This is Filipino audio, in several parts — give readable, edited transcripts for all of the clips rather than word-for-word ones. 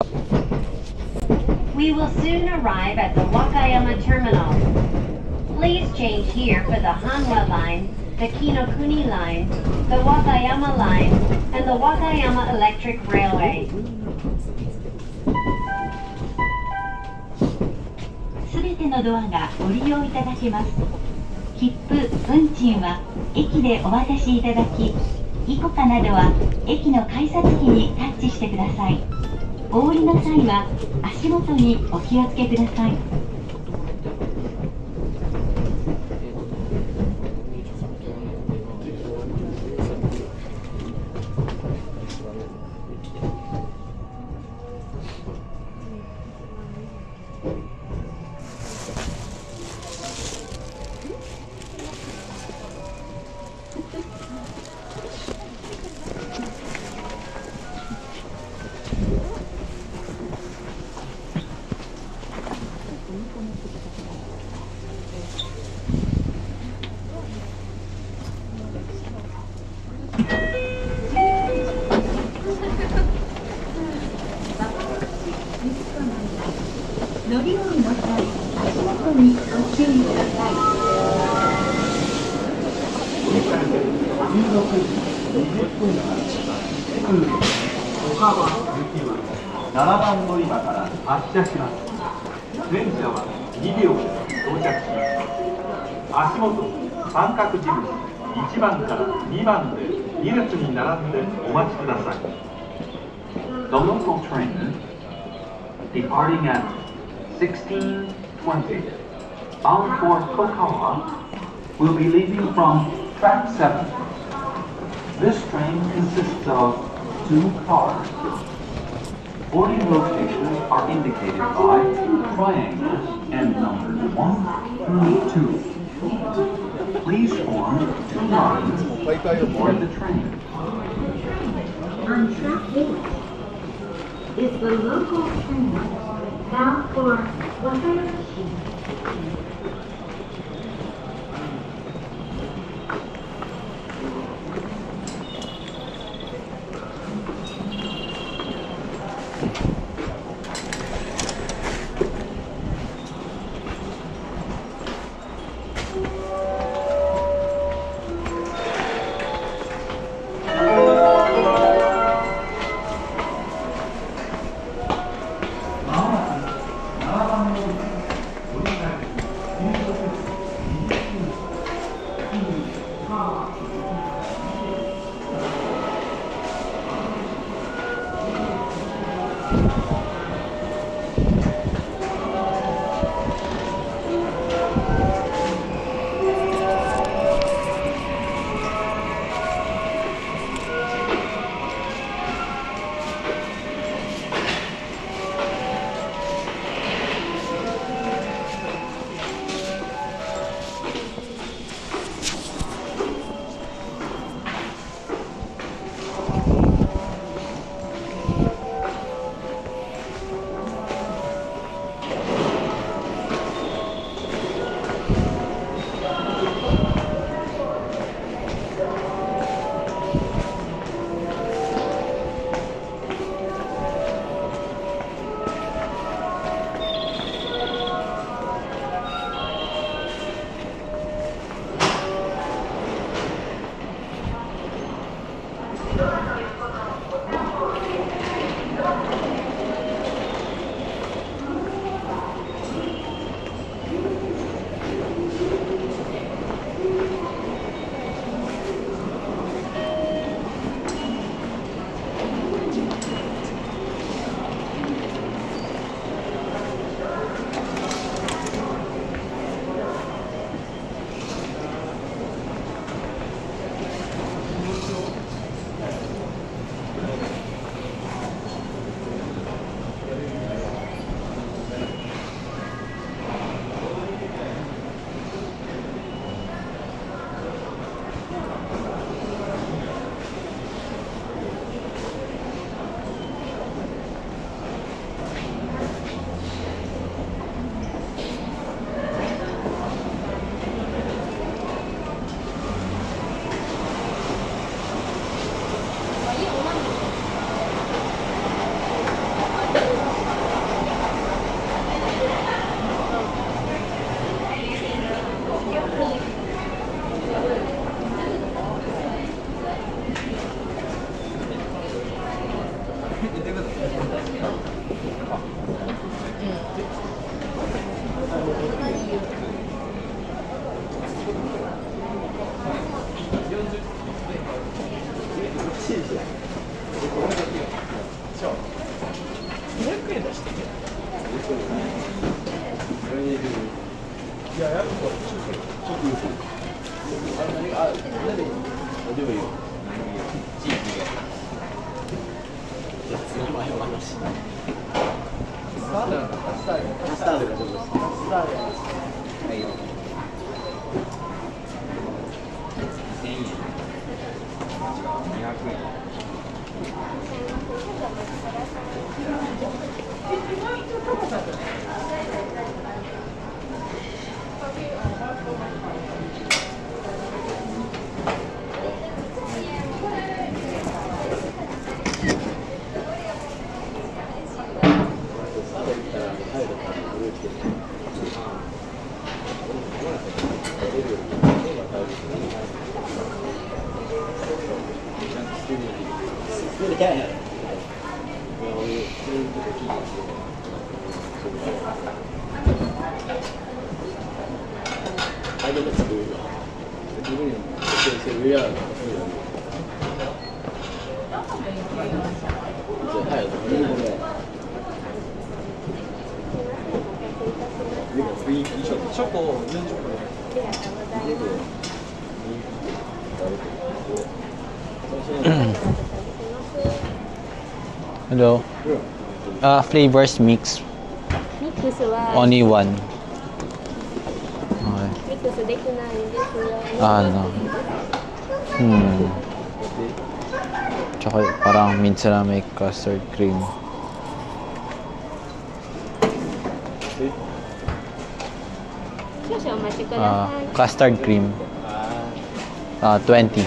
We will soon arrive at the Wakayama terminal. Please change here for the Hanwa line, the Kinokuni line, the Wakayama line, and the Wakayama Electric Railway. すべてのドアがご利用いただけます。切符、運賃は駅でお渡しいただき、イコカなどは駅の改札機にタッチしてください。お降りの際は足元にお気をつけください。乗り降りの際、足元にご注意ください。16時20分発、横浜行きは7番乗り場から発車します。電車は2両で到着します。足元三角印1番から2番で2列に並んでお待ちください。The local train departing at 16:20 bound for Kokawa will be leaving from track 7. This train consists of 2 cars. Boarding locations are indicated by triangles and numbers 1 through 2. Please form 2 lines to board the train. On track 8 is the local train bound for Wakayama. 7番乗り場円出してね。いや、やるとちょっと言うと。でもいいよ。地域で。じゃあ次前話。スタートがどうですか？はいよ。1000円。200円。チョコ、全チョコね。Hello. Flavors mix. ミックスは Only one. ミックスできないんですよ。Ano? Tsaka parang minsan lang may custard cream. 少々お待ちください。Custard cream. 20.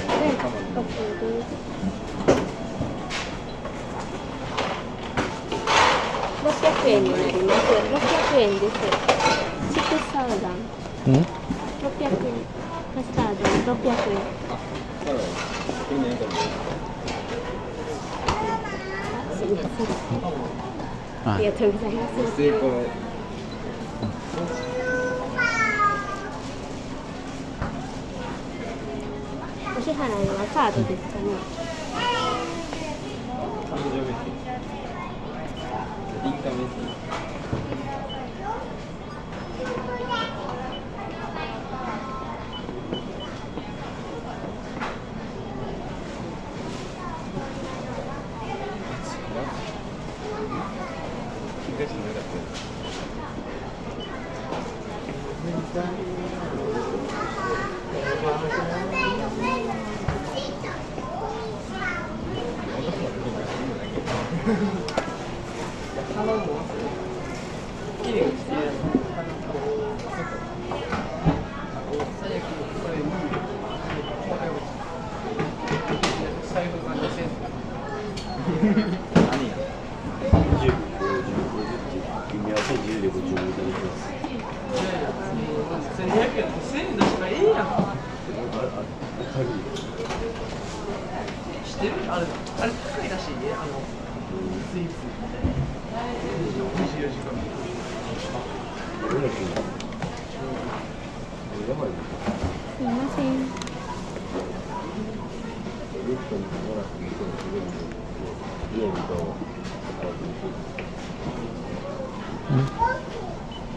600円になります。600円です。6サウダン。600円。カスタード600円。ありがとうございます。お支払いはカードですかね。すいません。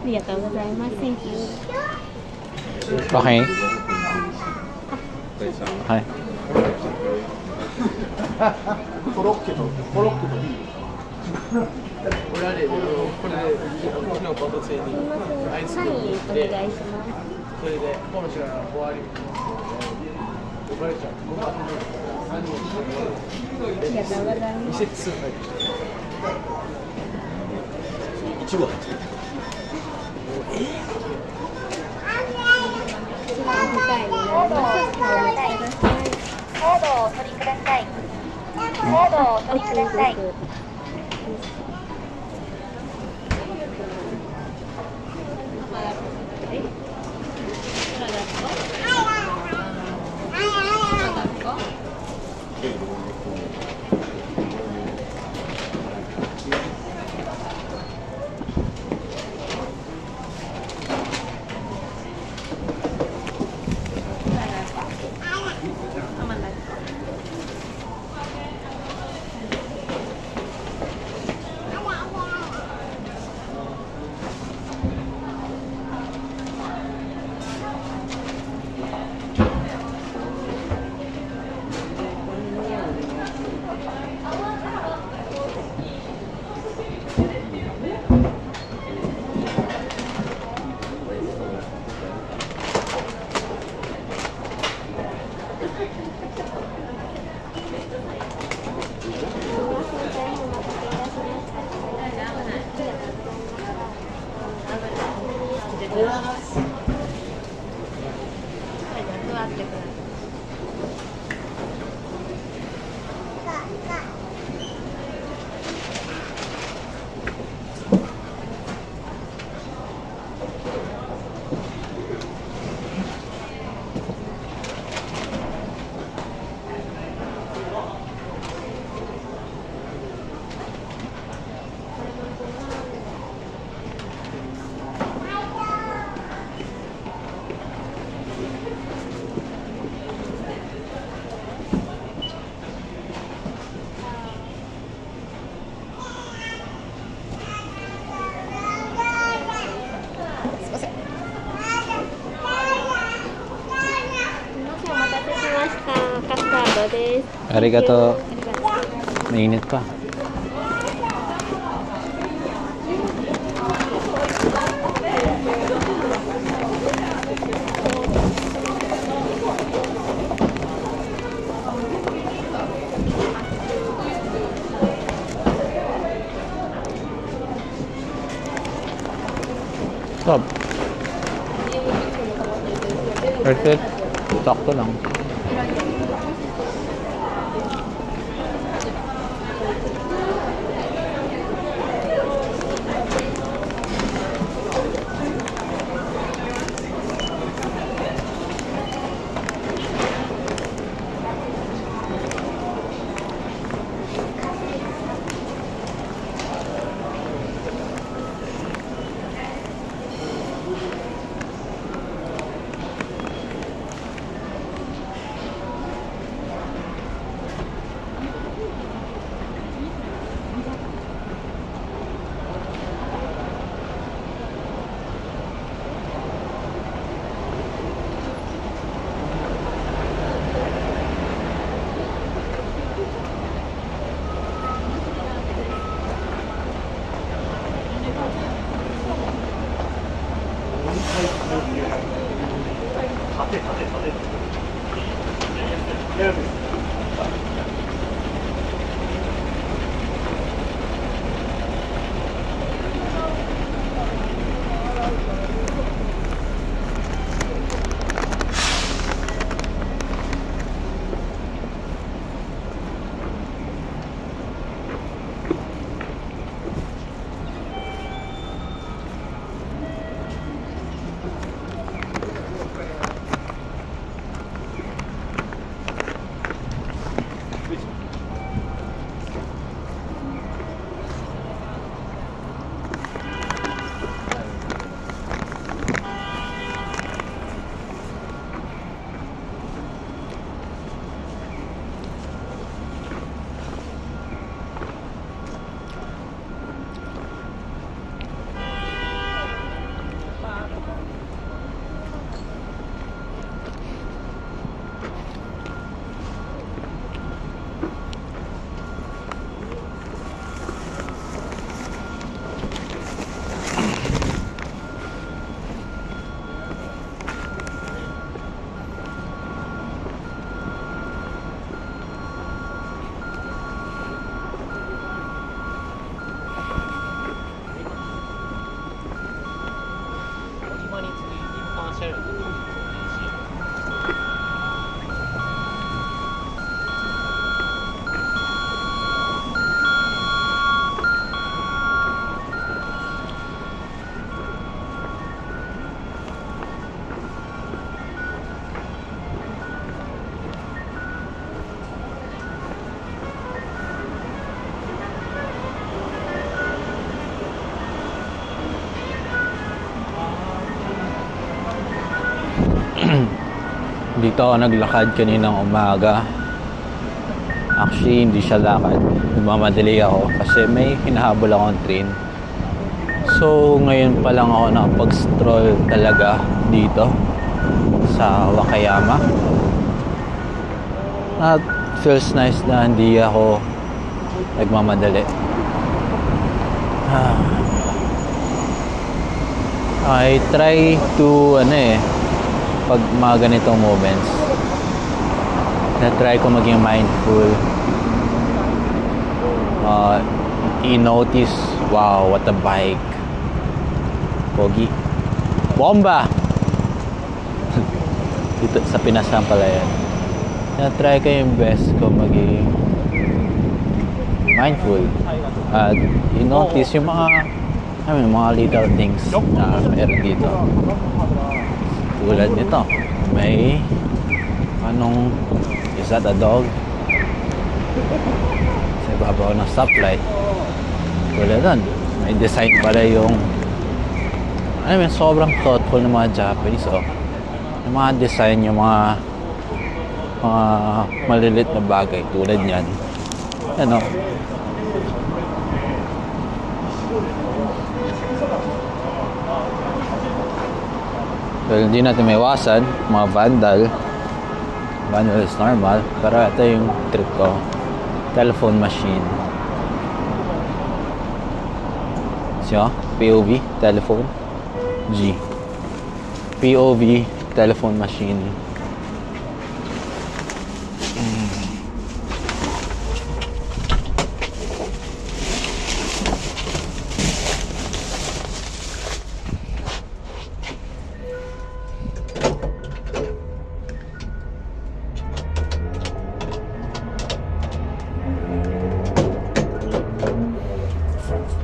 ありがとうございます。Okay. Hi. コロッケとビール。これで昨日パトツェにアイスクリームお願いします。それでこの人が終わり呼ばれちゃう。ありがとうございます。2セットスープ入ってきた。いちご入ってきた。一番深いになります。カードをお取りください。カードをお取りください。こ座ってください。Arigato. Mainit pa. Stop. Worth it. Sakto lang. Dito ako naglakad kaninang umaga. Actually, hindi siya lakad. Nagmamadali ako kasi may hinahabol akong train. So, ngayon pa lang ako nakapag-stroll talaga dito sa Wakayama. At feels nice na hindi ako nagmamadali. I try to pag mga ganitong moments, na-try ko maging mindful, i-notice, wow, what a bike, pogi. Bomba! Dito sa Pinas lang pala yan. Na-try ko yung best ko maging mindful. At you-notice yung mga little things na meron dito. Tulad nito. May is that a dog? Sa ibabaw ng stoplight. Tulad nun. May design pala yung sobrang thoughtful ng mga Japanese, oh. Yung mga design, yung mga malilit na bagay tulad niyan. Ano? Well, hindi natin maiwasan mga vandal. Vandal is normal, pero ito yung trip ko. Telephone machine. Siya, POV, telephone. G. POV, telephone machine.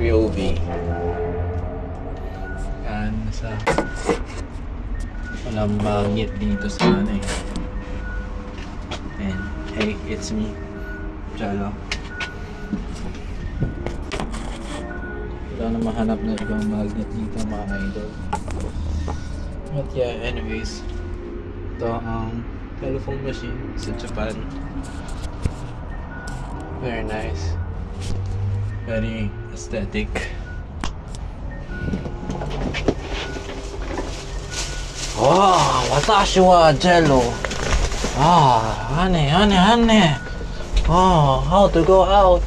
POV. Yan, walang magnet dito sa And hey, it's me, Jalo. Wala na mahanap na ibang magnet dito, mga idol. But yeah, anyways, ito ang telephone machine sa Japan. Very nice. Very aesthetic. Oh, watashi wa Jello. Honey. Oh, how to go out?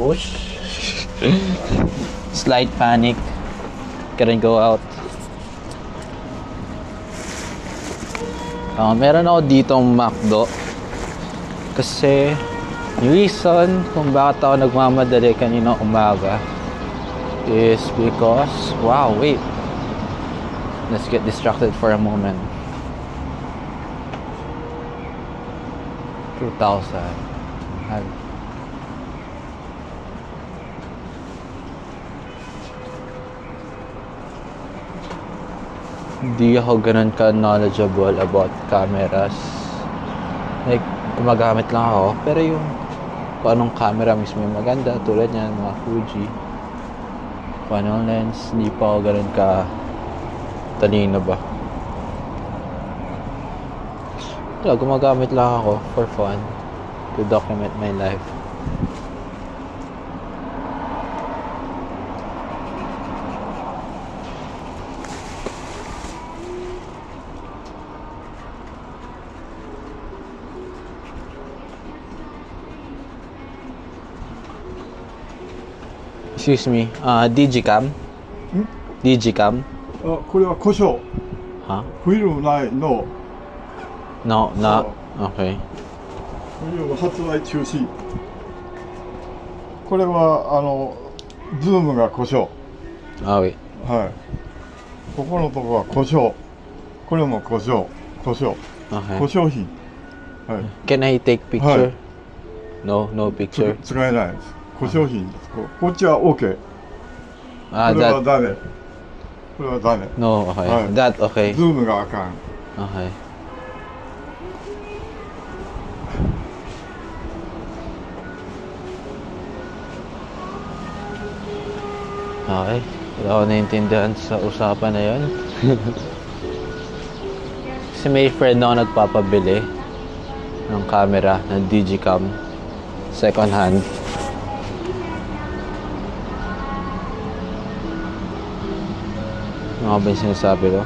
Push. Slight panic. Couldn't go out. Meron ako ditong McDo. Kasi yung reason kung bakit ako nagmamadali kanina umaga is because, wow, wait. Let's get distracted for a moment. 2,000. Hindi ako ganun ka-knowledgeable about cameras. Like, gumagamit lang ako. Pero yung kung anong camera mismo yung maganda, tulad niyan, mga Fuji. Kung anong lens, hindi pa ako ganun ka talino ba. Wala, gumagamit lang ako for fun to document my life. Excuse me, Digicam? Digicam? これは故障。 Huh? フィルムないの。 No, not. Okay. フィルム発売中止。これはズームが故障。 Oh, wait. はい。ここのとこは故障。これも故障。故障。 Okay. 故障品。はい。 Can I take picture? はい。 No, no picture. 使えないです。故障品です。こっちは OK。これ That はダメ。これはダメ。 no, okay. はい。 That okay. ズームがあかん。 Okay. Okay. Wala ako naiintindihan sa usapan na yun. Kasi may friend ako nagpapabili ng camera ng Digicam second hand. Ano ba yung sinasabi ko?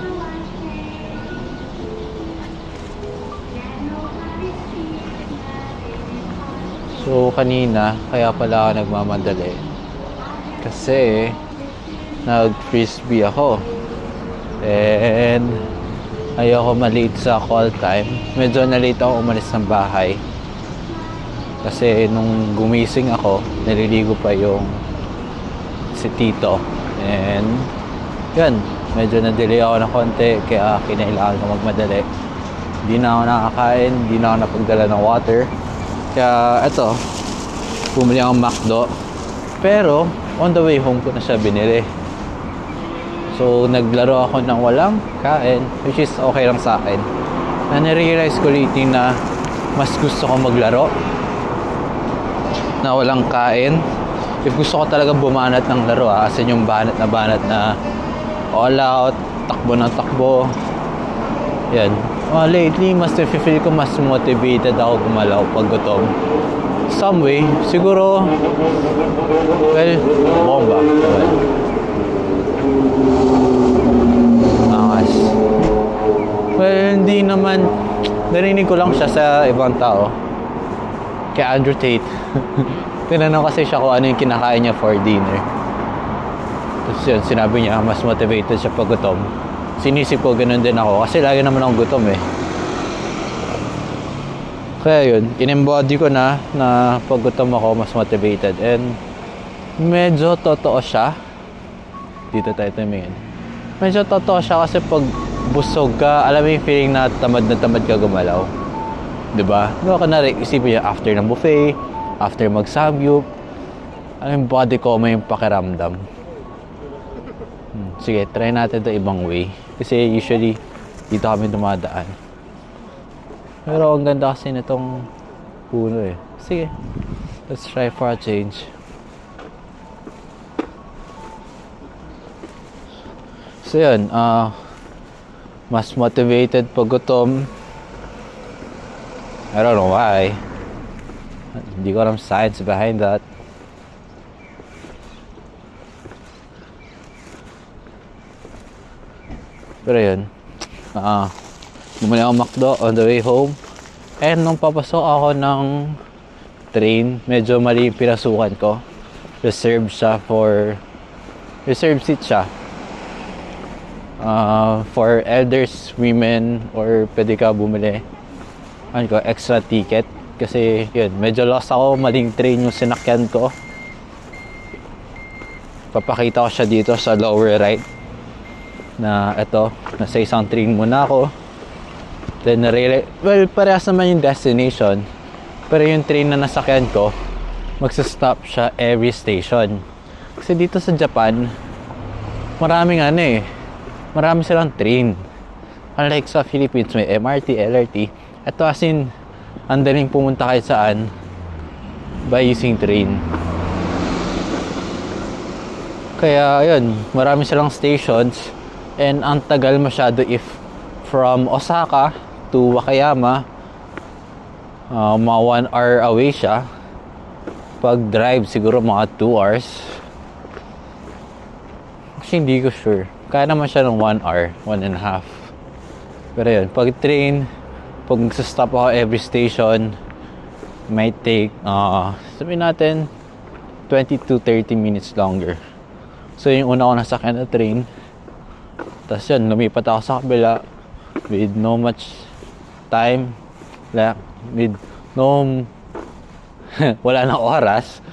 So kanina, kaya pala ako nagmamadali. Kasi nag-frisbee ako. And ayoko malate sa call time. Medyo na-late ako umalis ng bahay. Kasi nung gumising ako, naliligo pa yung si Tito. And yun, medyo na-delay ako ng konti, kaya kinailangan ko magmadali. Hindi na ako nakakain, hindi na ako napagdala ng water. Kaya eto, bumili akong McDo. Pero on the way home ko na siya binili. So naglaro ako ng walang kain, which is okay lang sa akin. Na narealize ko lately na mas gusto ko maglaro na walang kain. If gusto ko talaga bumanat ng laro, as in yung banat na all out, takbo ng takbo. Yan. Lately, mas feel ko mas motivated ako gumalaw pag gutom. Some way, siguro, well, bomba. Angas. Well, hindi naman, narinig ko lang siya sa ibang tao. Kay Andrew Tate. Tinanong kasi siya kung ano yung kinakain niya for dinner. Tapos yun, sinabi niya, mas motivated siya pag gutom. Sinisip ko, ganun din ako. Kasi lagi naman akong gutom eh. Kaya yun, in-embody ko na pag gutom ako, mas motivated. And medyo totoo siya. Dito tayo tumingin. Medyo totoo siya kasi pag busog ka, alam mo yung feeling na tamad ka gumalaw. Diba? Diba ka na isipin niya after ng buffet, after mag-samgyup, ano yung body ko may pakiramdam. Sige, try natin ito ibang way. Kasi usually, dito kami dumadaan. Pero ang ganda kasi nitong puno eh. Sige, let's try for a change. So yun, mas motivated pag gutom. I don't know why. Hindi ko alam science behind that. Pero yun, bumili ako McDo on the way home. And nung papasok ako ng train, medyo mali yung pinasukan ko. Reserved seat siya. For elders, women, or pwede ka bumili extra ticket. Kasi yun, medyo lost ako, maling train yung sinakyan ko. Papakita ko siya dito sa lower right. Na eto, nasa isang train muna ako. Then well, parehas naman yung destination. Pero yung train na nasakyan ko, magsastop siya every station. Kasi dito sa Japan, maraming marami silang train. Unlike sa Philippines, may MRT, LRT. Ito as in, ang daling pumunta kahit saan by using train. Kaya yun, marami silang stations. And ang tagal masyado if from Osaka to Wakayama, mga 1 hour away siya. Pag drive siguro mga 2 hours. Actually hindi ko sure. Kaya naman siya ng 1 hour, 1.5. Pero yun, pag train, pag stop ako every station, might take, sabihin natin, 20 to 30 minutes longer. So yung una ko nasakyan na train, tapos yun, lumipat ako sa kabila with no much time, like, with no wala na oras.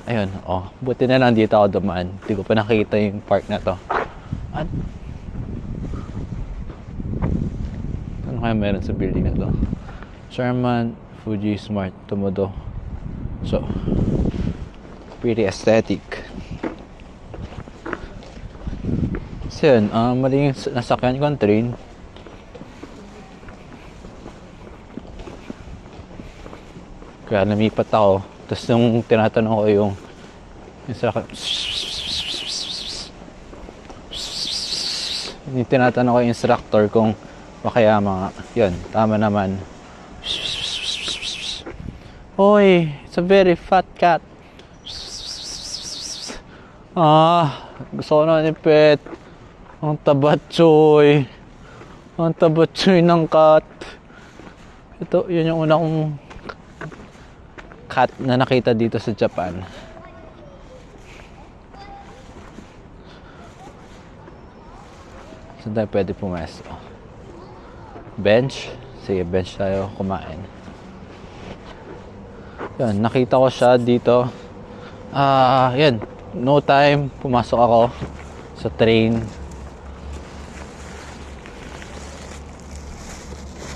Ayun, buti na lang dito ako dumaan. Hindi ko pa nakita yung park na to. At ano kaya meron sa building na to? Sherman Fuji Smart Tomodo. So pretty aesthetic. So yun, mali yung nasakyan ko ang train. Kaya namipat ako. Tapos nung tinatanong ko yung instructor kung Wakayama nga. Yun, tama naman. Hoy, it's a very fat cat. Gusto ko na nipet. Ang tabatsoy. Ang tabatsoy ng cat. Ito, yun yung una kong cat na nakita dito sa Japan. Saan tayo pwede pumasok? Bench? Sige, bench tayo kumain. Yan, nakita ko siya dito. Yan. no time, pumasok ako sa train.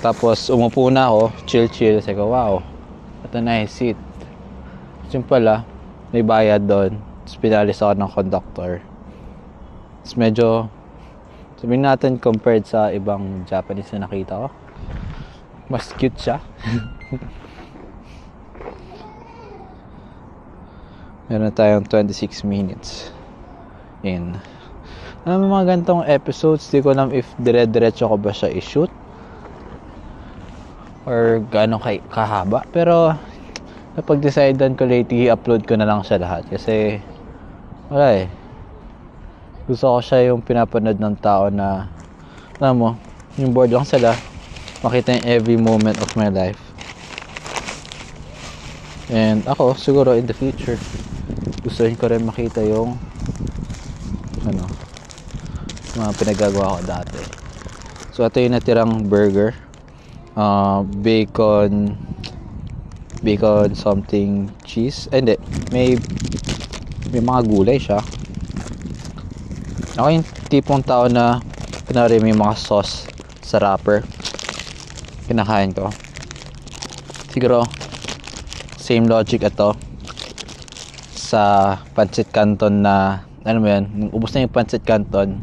Tapos umupo na ako, chill. Sabi ko, wow, ito na yung seat. Yung pala, may bayad doon. Tapos pinalis ako ng conductor. Tapos medyo, sabihin natin compared sa ibang Japanese na nakita ko, mas cute siya. Meron tayong 26 minutes in. Alam mo mga gantong episodes, di ko alam if dire-diretso ko ba siya i-shoot or gano'ng kahaba. Pero napag-decidean ko lately, i-upload ko na lang siya lahat. Kasi wala eh. Gusto ko siya yung pinapanood ng tao na, alam mo, yung bored lang sila, makita yung every moment of my life. And ako, siguro in the future, gustuhin ko rin makita yung mga pinagagawa ko dati. So ito yung natirang burger, bacon something cheese, hindi, may mga gulay siya. Ako yung tipong tao na kunwari may mga sauce sa wrapper, kinakain ko. Siguro same logic ito sa pancit canton na, ano mo yan, ubos na yung pancit canton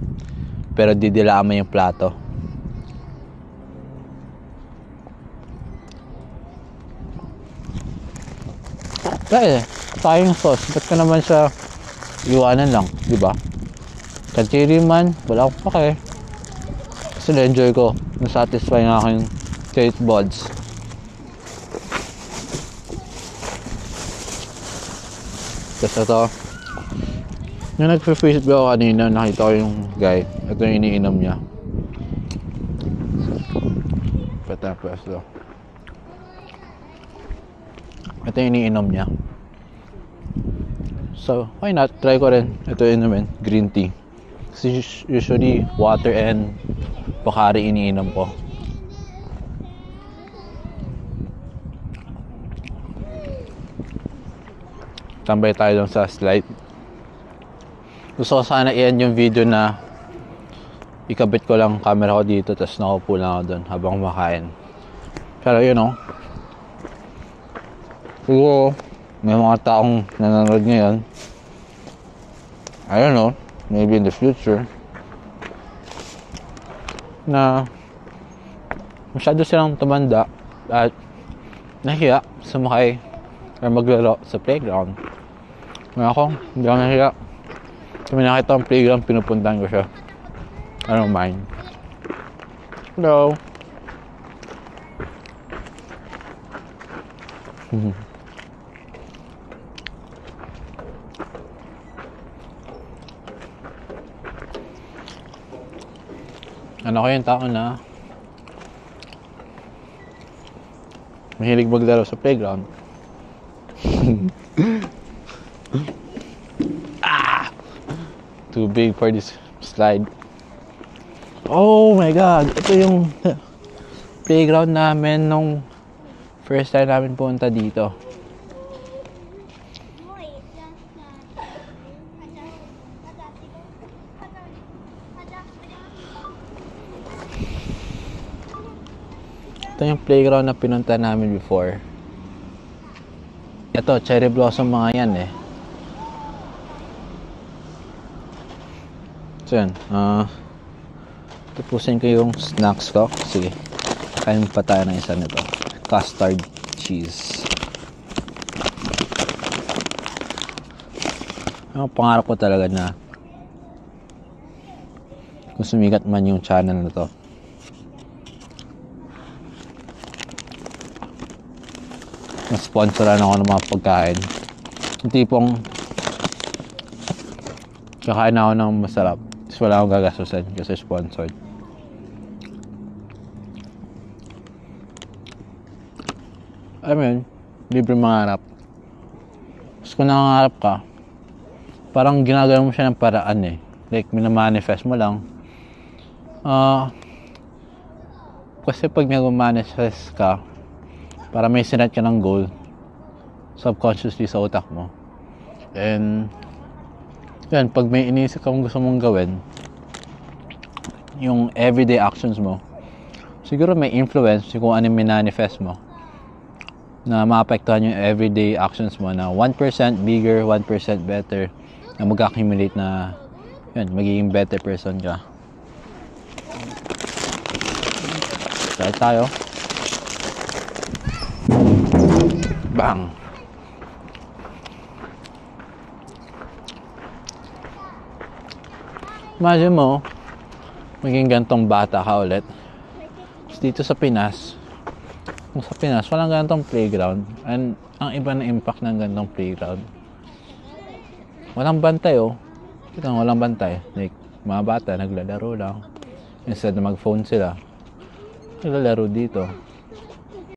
pero didilaan mo yung plato. Dahil sayang sauce, ba't ka naman siya iwanan lang, di ba? Kantiri man, wala akong pake. Kasi na-enjoy ko, na-satisfy ng aking taste buds. Tapos ito, yung nag-Facebook ako kanina, nakita ko yung guy. Ito yung iniinom niya. Pwesto. Ito yung iniinom niya. So, why not? Try ko rin. Ito yung naman, green tea. Kasi usually, water and Pocari iniinom ko. Tambay tayo lang sa slide. Gusto ko sana i-end yung video na ikabit ko lang camera ko dito tapos nakaupo lang ako doon habang kumakain. Pero you know, siguro may mga taong nanonood ngayon, I don't know, maybe in the future, na masyado silang tumanda at nahiya sumakay or maglaro sa playground. Ngayon ako, hindi ako nahiya. Kami nakita ang playground, pinupuntahan ko siya. I don't mind. Hello. Ano ko yung tao na mahilig maglaro sa playground. Too big for this slide. Oh my god, ito yung playground namin nung first time namin punta dito. Ito yung playground na pinunta namin before. Ito, cherry blossom mga yan eh. So yan, tapusin ko yung snacks ko. Sige, kain pa tayo ng isa nito. Custard cheese. Ang pangarap ko talaga na kung sumigat man yung channel na to, na-sponsoran ako ng mga pagkain. Yung tipong kakain ako ng masarap, tapos wala akong gagastusin kasi sponsored. Alam mo yun, libre mangarap. Tapos kung nangangarap ka, parang ginagawa mo siya ng paraan eh. Like, minamanifest mo lang. Kasi pag nag-manifest ka, para may sinet ka ng goal subconsciously sa utak mo, and Yan, pag may iniisip kang gusto mong gawin, yung everyday actions mo, siguro may influence kung ano yung minanifest mo na maapektuhan yung everyday actions mo na 1% bigger, 1% better, na mag-accumulate na yun, magiging better person ka. Start tayo. Bang! Imagine mo, maging gantong bata ka ulit. Dito sa Pinas, kung sa Pinas, walang gantong playground. And ang iba na impact ng gantong playground. Walang bantay oh. Kita mo, walang bantay. Like, mga bata, naglalaro lang. Instead na mag-phone sila, naglalaro dito.